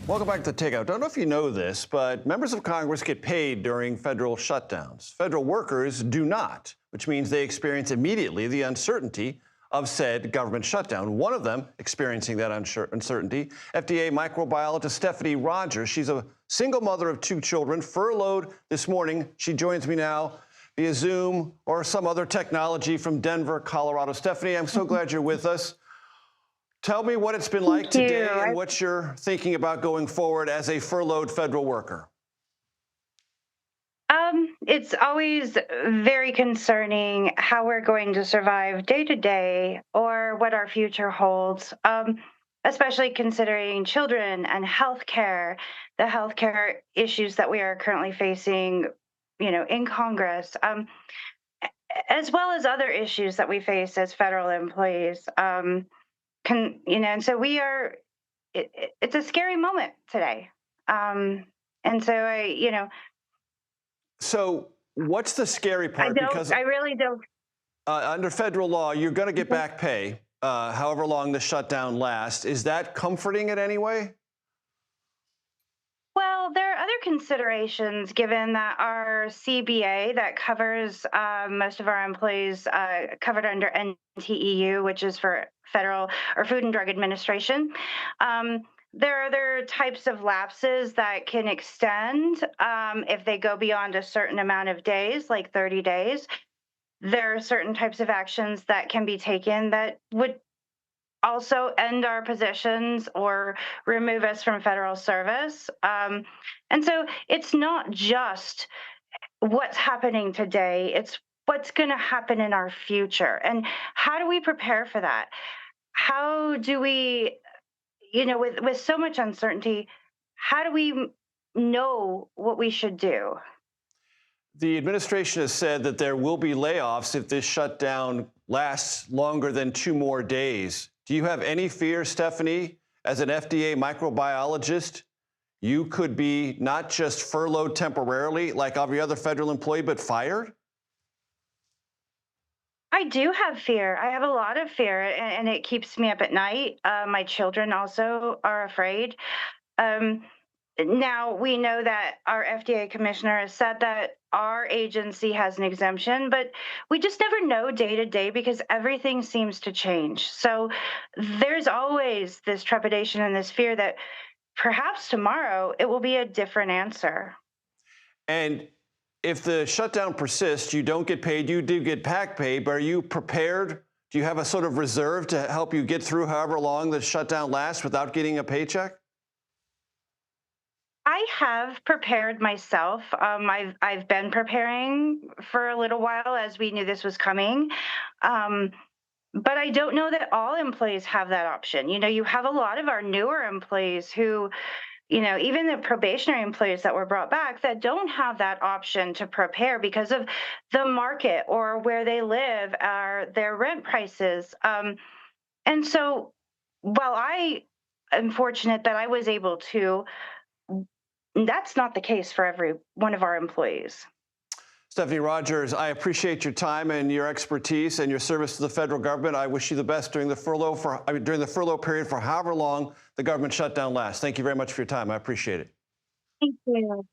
Welcome back to Takeout. Don't know if you know this, but members of Congress get paid during federal shutdowns. Federal workers do not, which means they experience immediately the uncertainty of said government shutdown. One of them experiencing that uncertainty, FDA Microbiologist Stephanie Rogers. She's a single mother of 2 children, furloughed this morning. She joins me now via Zoom or some other technology from Denver, Colorado. Stephanie, I'm so glad you're with us. Tell me what it's been like today and what you're thinking about going forward as a furloughed federal worker. It's always very concerning how we're going to survive day to day or what our future holds, especially considering children and healthcare, the healthcare issues that we are currently facing, in Congress, as well as other issues that we face as federal employees. And so it's a scary moment today. And so So what's the scary part? I really don't. Under federal law, you're going to get back pay, however long the shutdown lasts. Is that comforting in any way? Well, there are other considerations given that our CBA that covers most of our employees covered under NTEU, which is for Federal or Food and Drug Administration. There are other types of lapses that can extend if they go beyond a certain amount of days, like 30 days. There are certain types of actions that can be taken that would also end our positions or remove us from federal service. And so it's not just what's happening today, it's what's going to happen in our future. And how do we prepare for that? How do we, with so much uncertainty, how do we know what we should do? The administration has said that there will be layoffs if this shutdown lasts longer than 2 more days. Do you have any fear, Stephanie, as an FDA microbiologist, you could be not just furloughed temporarily like every other federal employee, but fired? I do have fear. I have a lot of fear, and it keeps me up at night. My children also are afraid. Um, Now, we know that our FDA commissioner has said that our agency has an exemption, but we just never know day to day because everything seems to change. So there's always this trepidation and this fear that perhaps tomorrow it will be a different answer. And if the shutdown persists, you don't get paid, you do get back pay, but are you prepared? Do you have a sort of reserve to help you get through however long the shutdown lasts without getting a paycheck? I have prepared myself. I've been preparing for a little while as we knew this was coming. Um, But I don't know that all employees have that option. You have a lot of our newer employees who, even the probationary employees that were brought back that don't have that option to prepare because of the market or where they live or their rent prices. And so while I am fortunate that I was able to, that's not the case for every one of our employees. Stephanie Rogers, I appreciate your time and your expertise and your service to the federal government. I wish you the best during the furlough period for however long the government shutdown lasts. Thank you very much for your time. I appreciate it. Thank you.